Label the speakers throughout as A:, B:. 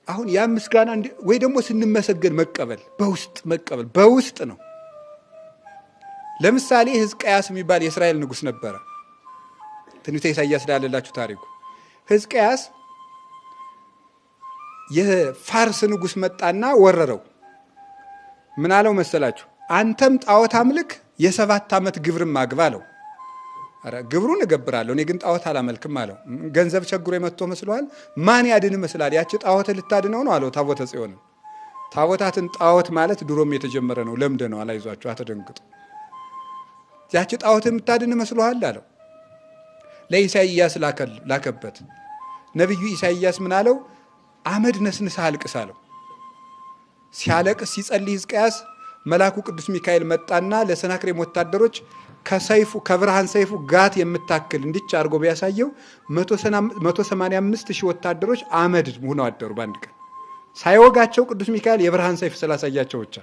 A: አሁን ያ ምስጋና ወይ ደግሞ ስንመሰገን መቀበል በውስጥ ነው። ለምሳሌ ሕዝቅያስ የሚባል የእስራኤል ንጉስ ነበረ። ትንቢተ ኢሳይያስ ላይ ያለላችሁ ታሪኩ። ሕዝቅያስ የፋርስ ንጉስ መጣና ወረረው። ምን አለው መሰላችሁ? አንተም ጣዖት አምልክ፣ የ7 ዓመት ግብርም አግባ አለው። አረ ግብሩን እገብራለሁ፣ እኔ ግን ጣዖት አላመልክም አለው። ገንዘብ ቸግሮ የመጥቶ መስሏል? ማን ያድን መስላል? ያቺ ጣዖት ልታድነው ነው አለው። ታቦተ ጽዮን ታቦታትን ጣዖት ማለት ድሮም የተጀመረ ነው፣ ለምደ ነው። አላይዟችሁ፣ አትደንግጡ። ያቺ ጣዖት የምታድን መስሏል አለው። ለኢሳይያስ ላከበት። ነቢዩ ኢሳይያስ ምን አለው? አመድ ነስንሳ አልቅስ አለው። ሲያለቅስ ሲጸልይ ሕዝቅያስ መልአኩ ቅዱስ ሚካኤል መጣና ለሰናክሬም ወታደሮች ከብርሃን ሰይፉ ጋት የምታክል እንዲች አድርጎ ቢያሳየው 185 ሺህ ወታደሮች አመድ ሆነው አደሩ በአንድ ቀን። ሳይወጋቸው ቅዱስ ሚካኤል የብርሃን ሰይፍ ስላሳያቸው ብቻ።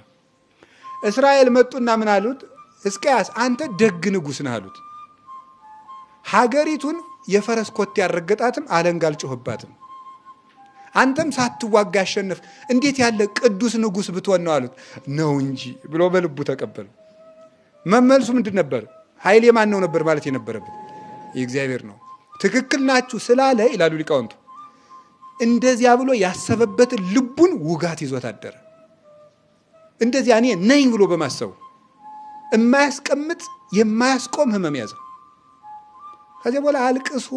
A: እስራኤል መጡና ምን አሉት? ሕዝቅያስ አንተ ደግ ንጉሥ ነህ አሉት። ሀገሪቱን የፈረስ ኮቴ ያረገጣትም አለንጋ አልጮህባትም። አንተም ሳትዋጋ ያሸነፍ እንዴት ያለ ቅዱስ ንጉሥ ብትሆን ነው አሉት። ነው እንጂ ብሎ በልቡ ተቀበሉ። መመልሱ ምንድን ነበር? ኃይል የማን ነው ነበር ማለት የነበረበት? የእግዚአብሔር ነው። ትክክል ናችሁ ስላለ ይላሉ ሊቃውንቱ፣ እንደዚያ ብሎ ያሰበበትን ልቡን ውጋት ይዞት አደረ። እንደዚያ እኔ ነኝ ብሎ በማሰቡ የማያስቀምጥ የማያስቆም ህመም ያዘው። ከዚያ በኋላ አልቅሶ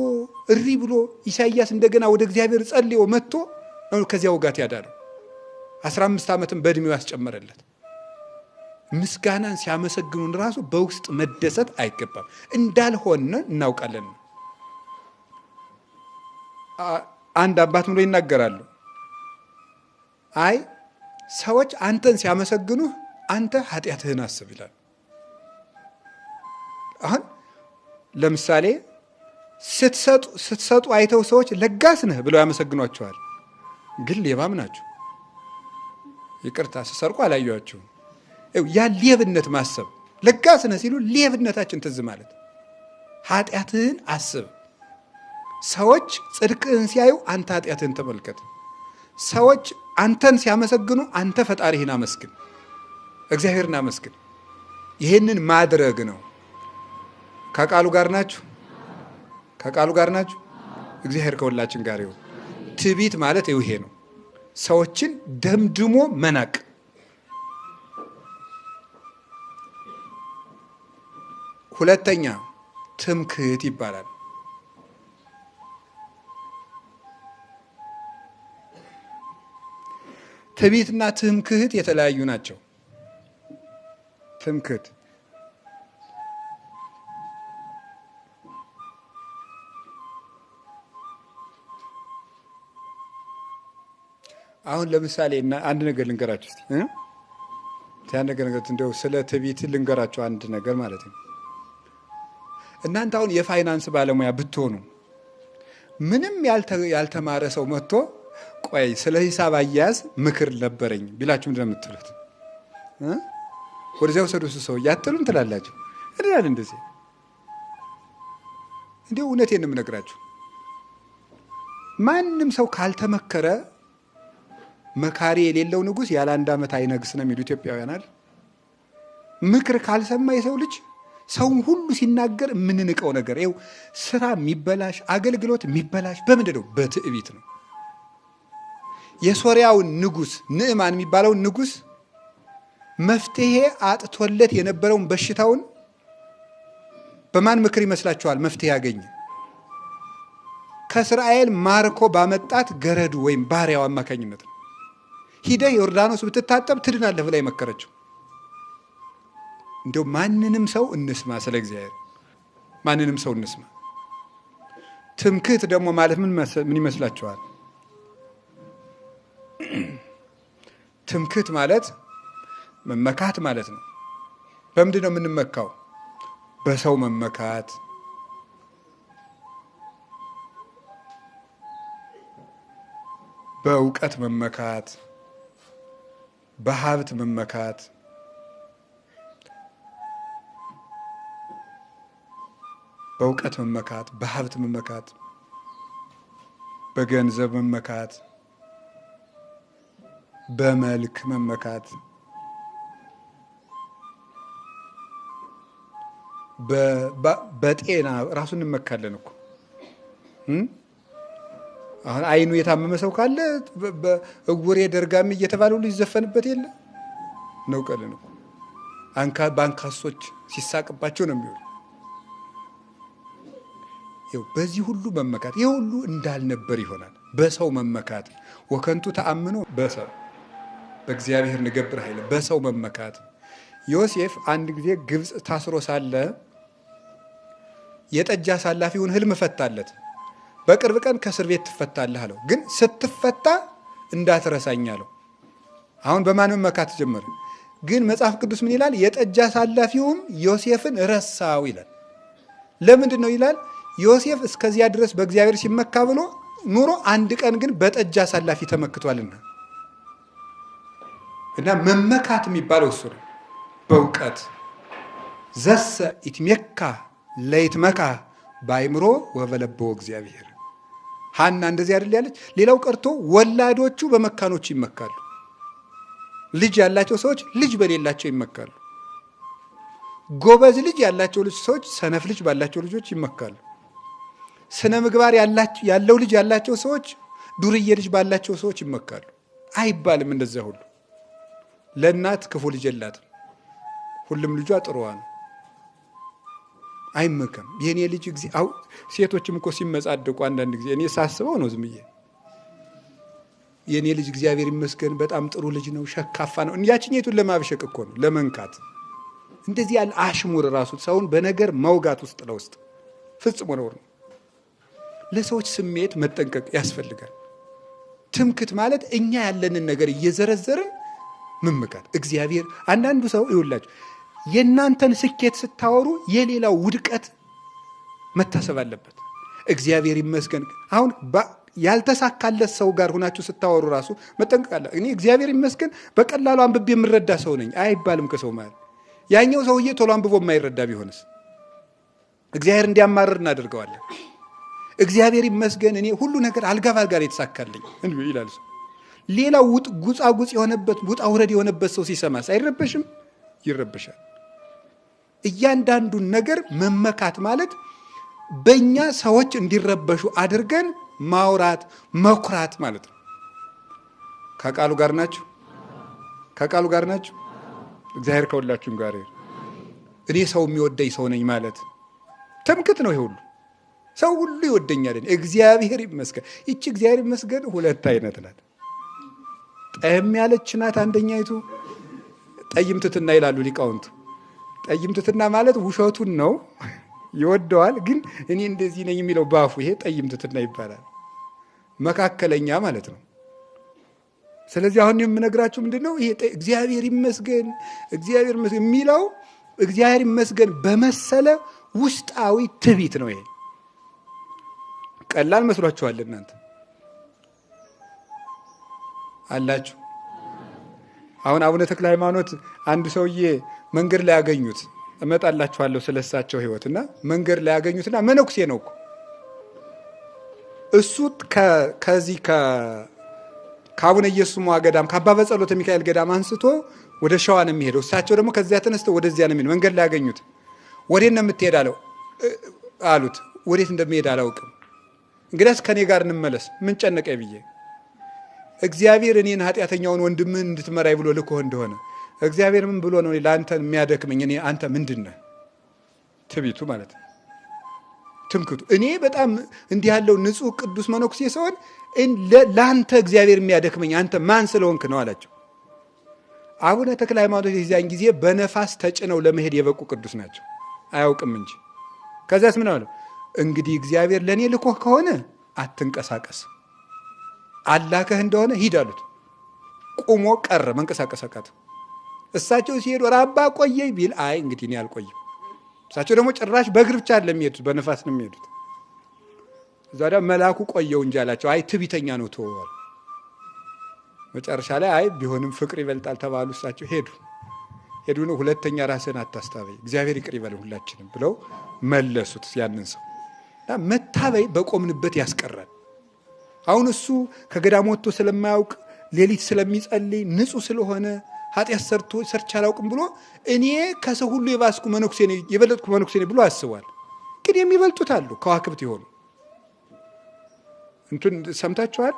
A: እሪ ብሎ ኢሳይያስ እንደገና ወደ እግዚአብሔር ጸልዮ መጥቶ ከዚያ ውጋት ያዳነው። 15 ዓመትም በእድሜው ያስጨመረለት። ምስጋናን ሲያመሰግኑን ራሱ በውስጥ መደሰት አይገባም፣ እንዳልሆነ እናውቃለን። አንድ አባት ብሎ ይናገራሉ። አይ ሰዎች አንተን ሲያመሰግኑህ አንተ ኃጢአትህን አስብ ይላል። አሁን ለምሳሌ ስትሰጡ አይተው ሰዎች ለጋስ ነህ ብለው ያመሰግኗቸዋል፣ ግን ሌባም ናቸው። ይቅርታ ስሰርቁ አላየኋቸውም። ያ ሌብነት ማሰብ። ለጋስ ነህ ሲሉ ሌብነታችን ትዝ ማለት። ኃጢአትህን አስብ። ሰዎች ጽድቅህን ሲያዩ አንተ ኃጢአትህን ተመልከት። ሰዎች አንተን ሲያመሰግኑ አንተ ፈጣሪህን አመስግን፣ እግዚአብሔርን አመስግን። ይህንን ማድረግ ነው። ከቃሉ ጋር ናችሁ? ከቃሉ ጋር ናችሁ? እግዚአብሔር ከሁላችን ጋር ይሁን። ትዕቢት ማለት ይሄ ነው፣ ሰዎችን ደምድሞ መናቅ። ሁለተኛ ትምክህት ይባላል። ትዕቢትና ትምክህት የተለያዩ ናቸው። ትምክህት አሁን ለምሳሌ አንድ ነገር ልንገራችሁ እስቲ እንደው ስለ ትዕቢት ልንገራችሁ አንድ ነገር ማለት ነው። እናንተ አሁን የፋይናንስ ባለሙያ ብትሆኑ ምንም ያልተማረ ሰው መጥቶ ቆይ ስለ ሂሳብ አያያዝ ምክር ነበረኝ ቢላችሁ ምንድን ነው የምትሉት? ወደዚያው ሰዱስ ሰው ያትሉን ትላላችሁ። እንዴት እንደዚህ እንዴው እውነቴን ነው የምነግራችሁ። ማንም ሰው ካልተመከረ መካሪ የሌለው ንጉሥ ያለ 1 ዓመት አይነግስ ነው የሚሉ ኢትዮጵያውያን አይደል? ምክር ካልሰማ የሰው ልጅ ሰውን ሁሉ ሲናገር የምንንቀው ነገር ይኸው ስራ የሚበላሽ አገልግሎት የሚበላሽ በምንድን ነው? በትዕቢት ነው። የሶሪያውን ንጉሥ ንዕማን የሚባለውን ንጉሥ መፍትሄ አጥቶለት የነበረውን በሽታውን በማን ምክር ይመስላችኋል መፍትሄ ያገኘ? ከእስራኤል ማርኮ ባመጣት ገረዱ ወይም ባሪያው አማካኝነት ነው። ሂደህ ዮርዳኖስ ብትታጠብ ትድናለህ ብላ የመከረችው። እንደው ማንንም ሰው እንስማ፣ ስለ እግዚአብሔር ማንንም ሰው እንስማ። ትምክህት ደግሞ ማለት ምን ይመስላችኋል? ትምክህት ማለት መመካት ማለት ነው። በምንድን ነው የምንመካው? በሰው መመካት፣ በእውቀት መመካት፣ በሀብት መመካት፣ በእውቀት መመካት፣ በሀብት መመካት፣ በገንዘብ መመካት፣ በመልክ መመካት፣ በጤና ራሱን እንመካለን እኮ። አሁን አይኑ የታመመ ሰው ካለ እውሬ ደርጋሚ እየተባለ ሁሉ ይዘፈንበት የለ ነው ቀልን እኮ። በአንካሶች ሲሳቅባቸው ነው የሚውሉ። በዚህ ሁሉ መመካት ይህ ሁሉ እንዳልነበር ይሆናል። በሰው መመካት ወከንቱ ተአምኖ በሰው በእግዚአብሔር ንገብር ኃይለ በሰው መመካት። ዮሴፍ አንድ ጊዜ ግብፅ ታስሮ ሳለ የጠጅ አሳላፊውን ህልም ፈታለት። በቅርብ ቀን ከእስር ቤት ትፈታለህ አለው። ግን ስትፈታ እንዳትረሳኝ አለው። አሁን በማን መመካት ጀመረ? ግን መጽሐፍ ቅዱስ ምን ይላል? የጠጅ አሳላፊውም ዮሴፍን ረሳው ይላል። ለምንድን ነው ይላል? ዮሴፍ እስከዚያ ድረስ በእግዚአብሔር ሲመካ ብሎ ኑሮ አንድ ቀን ግን በጠጅ አሳላፊ ተመክቷልና እና መመካት የሚባለው እሱ ነው። በእውቀት ዘሰ ኢትሜካ ለይትመካ በአእምሮ ወበለበው እግዚአብሔር። ሐና እንደዚህ አይደል ያለች? ሌላው ቀርቶ ወላዶቹ በመካኖቹ ይመካሉ። ልጅ ያላቸው ሰዎች ልጅ በሌላቸው ይመካሉ። ጎበዝ ልጅ ያላቸው ሰዎች ሰነፍ ልጅ ባላቸው ልጆች ይመካሉ። ስነ ምግባር ያለው ልጅ ያላቸው ሰዎች ዱርዬ ልጅ ባላቸው ሰዎች ይመካሉ። አይባልም እንደዚያ ሁሉ። ለእናት ክፉ ልጅ የላትም፣ ሁሉም ልጇ ጥሩዋ ነው። አይመከም። የኔ ልጅ ሴቶችም እኮ ሲመጻደቁ አንዳንድ ጊዜ እኔ ሳስበው ነው ዝም ብዬ የኔ ልጅ እግዚአብሔር ይመስገን በጣም ጥሩ ልጅ ነው፣ ሸካፋ ነው። ያችኛቱን ለማብሸቅ እኮ ነው፣ ለመንካት። እንደዚህ ያለ አሽሙር ራሱ ሰውን በነገር መውጋት ውስጥ ለውስጥ ፍጽሞ ነውር ነው። ለሰዎች ስሜት መጠንቀቅ ያስፈልጋል። ትምክት ማለት እኛ ያለንን ነገር እየዘረዘርን መመካት። እግዚአብሔር አንዳንዱ ሰው ይውላችሁ የእናንተን ስኬት ስታወሩ የሌላው ውድቀት መታሰብ አለበት። እግዚአብሔር ይመስገን አሁን ያልተሳካለት ሰው ጋር ሁናችሁ ስታወሩ ራሱ መጠንቀቅ አለ። እኔ እግዚአብሔር ይመስገን በቀላሉ አንብቤ የምረዳ ሰው ነኝ አይባልም ከሰው ማለት። ያኛው ሰውዬ ቶሎ አንብቦ የማይረዳ ቢሆንስ እግዚአብሔር እንዲያማርር እናደርገዋለን። እግዚአብሔር ይመስገን እኔ ሁሉ ነገር አልጋ ባልጋ የተሳካልኝ ይላል ሰው። ሌላው ጉጻጉጽ የሆነበት ውጣ ውረድ የሆነበት ሰው ሲሰማስ አይረበሽም? ይረበሻል። እያንዳንዱን ነገር መመካት ማለት በእኛ ሰዎች እንዲረበሹ አድርገን ማውራት መኩራት ማለት ነው። ከቃሉ ጋር ናችሁ? ከቃሉ ጋር ናችሁ? እግዚአብሔር ከሁላችሁም ጋር ይሁን። እኔ ሰው የሚወደኝ ሰው ነኝ ማለት ትምክት ነው። ይሄ ሁሉ ሰው ሁሉ ይወደኛል፣ እግዚአብሔር ይመስገን። ይቺ እግዚአብሔር ይመስገን ሁለት አይነት ናት። ጠየም ያለች ናት አንደኛይቱ፣ ጠይም ትትና ይላሉ ሊቃውንቱ። ጠይም ትትና ማለት ውሸቱን ነው ይወደዋል፣ ግን እኔ እንደዚህ ነኝ የሚለው ባፉ፣ ይሄ ጠይም ትትና ይባላል። መካከለኛ ማለት ነው። ስለዚህ አሁን የምነግራችሁ ምንድነው? ይሄ እግዚአብሔር ይመስገን እግዚአብሔር ይመስገን የሚለው እግዚአብሔር ይመስገን በመሰለ ውስጣዊ ትዕቢት ነው። ይሄ ቀላል መስሏችኋል እናንተ አላችሁ። አሁን አቡነ ተክለ ሃይማኖት አንድ ሰውዬ መንገድ ላይ ያገኙት፣ እመጣላችኋለሁ ስለሳቸው ህይወትና መንገድ ላይ ያገኙትና መነኩሴ ነው እኮ እሱ ከዚህ ከአቡነ ኢየሱስ ሞዐ ገዳም ከአባ በጸሎተ ሚካኤል ገዳም አንስቶ ወደ ሸዋ ነው የሚሄደው። እሳቸው ደግሞ ከዚያ ተነስተው ወደዚያ ነው የሚሄደው። መንገድ ላይ ያገኙት። ወዴት ነው የምትሄድ አሉት። ወዴት እንደሚሄድ አላውቅም፣ እንግዲያስ ከኔ ጋር እንመለስ፣ ምን ጨነቀኝ ብዬ። እግዚአብሔር እኔን ኃጢአተኛውን ወንድምህን እንድትመራይ ብሎ ልኮህ እንደሆነ እግዚአብሔር ምን ብሎ ነው ለአንተ የሚያደክመኝ? እኔ አንተ ምንድን ነህ? ትቢቱ ማለት ነው፣ ትምክቱ። እኔ በጣም እንዲህ ያለው ንጹሕ ቅዱስ መነኩሴ ሰውን ለአንተ እግዚአብሔር የሚያደክመኝ አንተ ማን ስለሆንክ ነው አላቸው። አቡነ ተክለ ሃይማኖት የዚያን ጊዜ በነፋስ ተጭነው ለመሄድ የበቁ ቅዱስ ናቸው፣ አያውቅም እንጂ። ከዚያስ ምን አለው? እንግዲህ እግዚአብሔር ለእኔ ልኮህ ከሆነ አትንቀሳቀስ፣ አላከህ እንደሆነ ሂድ አሉት። ቁሞ ቀረ፣ መንቀሳቀስ አቃተው። እሳቸው ሲሄዱ አባ ቆየኝ ቢል አይ እንግዲህ እኔ አልቆይም። እሳቸው ደግሞ ጭራሽ በእግር ብቻ አይደለም የሚሄዱት፣ በነፋስ ነው የሚሄዱት። ዛሬ መልአኩ ቆየው እንጂ አላቸው። አይ ትዕቢተኛ ነው ተወዋል። መጨረሻ ላይ አይ ቢሆንም ፍቅር ይበልጣል ተባሉ። እሳቸው ሄዱ ነው ሁለተኛ ራስን አታስታበይ እግዚአብሔር ይቅር ይበል ሁላችንም ብለው መለሱት ያንን ሰው። መታበይ በቆምንበት ያስቀራል። አሁን እሱ ከገዳም ወጥቶ ስለማያውቅ ሌሊት ስለሚጸልይ ንጹህ ስለሆነ ኃጢአት ሰርቼ አላውቅም ብሎ እኔ ከሰው ሁሉ የባስኩ መነኩሴ ነኝ የበለጥኩ መነኩሴ ነኝ ብሎ አስቧል። ግን የሚበልጡት አሉ ከዋክብት የሆኑ እንትን ሰምታችኋል።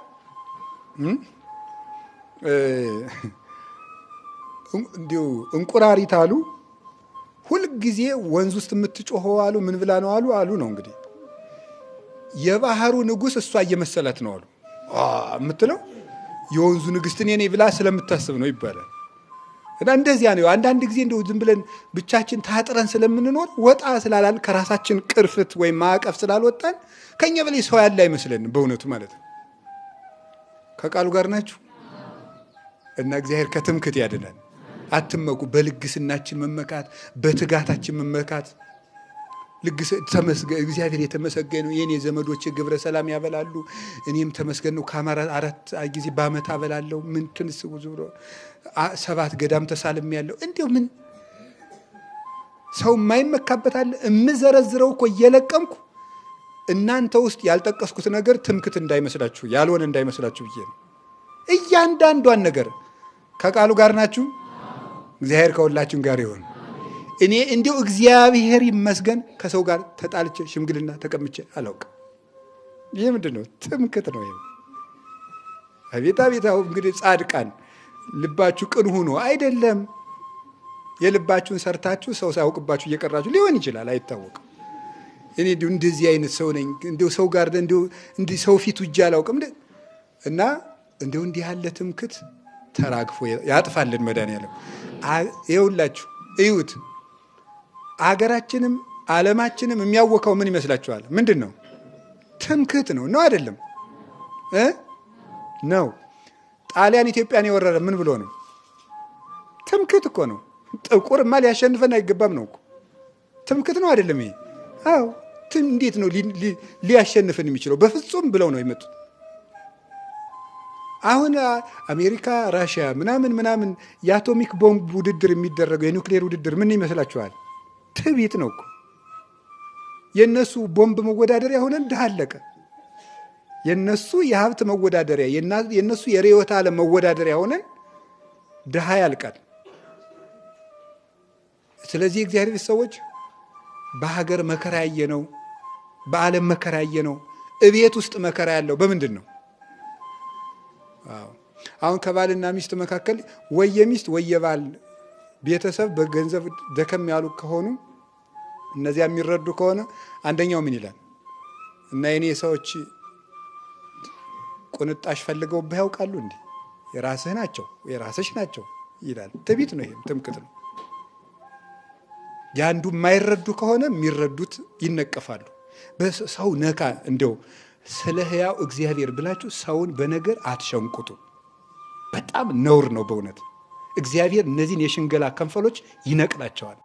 A: እንዲሁ እንቁራሪት አሉ ሁልጊዜ ወንዝ ውስጥ የምትጮኸው አሉ ምን ብላ ነው አሉ ነው እንግዲህ የባህሩ ንጉሥ እሷ እየመሰላት ነው አሉ የምትለው የወንዙ ንግሥት እኔ ነኝ ብላ ስለምታስብ ነው ይባላል። እና እንደዚያ ነው። አንዳንድ ጊዜ እንደው ዝም ብለን ብቻችን ታጥረን ስለምንኖር ወጣ ስላላል ከራሳችን ቅርፍት ወይም ማዕቀፍ ስላልወጣን ከኛ በላይ ሰው ያለ አይመስለን በእውነቱ ማለት ነው። ከቃሉ ጋር ናችሁ። እና እግዚአብሔር ከትምክት ያድናል። አትመኩ። በልግስናችን መመካት፣ በትጋታችን መመካት። እግዚአብሔር የተመሰገነ ነው። የኔ ዘመዶች ግብረ ሰላም ያበላሉ፣ እኔም ተመስገን ነው። ከአማራ 4 ጊዜ በዓመት አበላለሁ። ምን ትንስቡ ዝብሮ 7 ገዳም ተሳልም ያለው እንዲሁ ምን ሰው የማይመካበት አለ? እምዘረዝረው እኮ እየለቀምኩ እናንተ ውስጥ ያልጠቀስኩት ነገር ትምክት እንዳይመስላችሁ ያልሆነ እንዳይመስላችሁ ብዬ ነው። እያንዳንዷን ነገር ከቃሉ ጋር ናችሁ። እግዚአብሔር ከሁላችን ጋር ይሁን። እኔ እንዲሁ እግዚአብሔር ይመስገን ከሰው ጋር ተጣልቼ ሽምግልና ተቀምጬ አላውቅም። ይህ ምንድን ነው? ትምክት ነው። ይሄ አቤት አቤት! እንግዲህ ጻድቃን ልባችሁ ቅን ሆኖ አይደለም። የልባችሁን ሰርታችሁ ሰው ሳያውቅባችሁ እየቀራችሁ ሊሆን ይችላል፣ አይታወቅም። እኔ እንዲሁ እንደዚህ አይነት ሰው ነኝ። እንዲሁ ሰው ጋር እንዲሁ ሰው ፊት ውጄ አላውቅም እና እንዲሁ እንዲህ ያለ ትምክት ተራግፎ ያጥፋልን መድኃኒዓለም። ይኸውላችሁ እዩት። አገራችንም ዓለማችንም የሚያወቀው ምን ይመስላችኋል? ምንድን ነው? ትምክት ነው። ነው አይደለም? ነው። ጣሊያን ኢትዮጵያን የወረረ ምን ብሎ ነው? ትምክት እኮ ነው። ጥቁርማ ሊያሸንፈን አይገባም ነው እኮ። ትምክት ነው አይደለም? ይሄ አዎ። እንዴት ነው ሊያሸንፈን የሚችለው? በፍጹም ብለው ነው የመጡት። አሁን አሜሪካ፣ ራሽያ ምናምን የአቶሚክ ቦምብ ውድድር የሚደረገው የኒውክሌር ውድድር ምን ይመስላችኋል? ትዕቢት ነው እኮ። የነሱ ቦምብ መወዳደሪያ ሆነን ድሃ አለቀ። የነሱ የሀብት መወዳደሪያ፣ የነሱ የርዕዮተ ዓለም መወዳደሪያ ሆነን ድሃ ያልቃል። ስለዚህ እግዚአብሔር ሰዎች በሀገር መከራ ያየ ነው፣ በዓለም መከራ ያየ ነው። እቤት ውስጥ መከራ ያለው በምንድን ነው? አሁን ከባልና ሚስት መካከል ወይ የሚስት ወይ የባል ቤተሰብ በገንዘብ ደከም ያሉ ከሆኑ እነዚያ የሚረዱ ከሆነ አንደኛው ምን ይላል? እና የኔ ሰዎች ቁንጣሽ ፈልገውብህ ያውቃሉ እንዴ? የራስህ ናቸው የራስሽ ናቸው ይላል። ትዕቢት ነው። ይሄም ትምክት ነው። ያንዱ የማይረዱ ከሆነ የሚረዱት ይነቀፋሉ። በሰው ነካ እንደው ስለ ሕያው እግዚአብሔር ብላችሁ ሰውን በነገር አትሸንቁጡ። በጣም ነውር ነው በእውነት። እግዚአብሔር እነዚህን የሽንገላ ከንፈሎች ይነቅላቸዋል።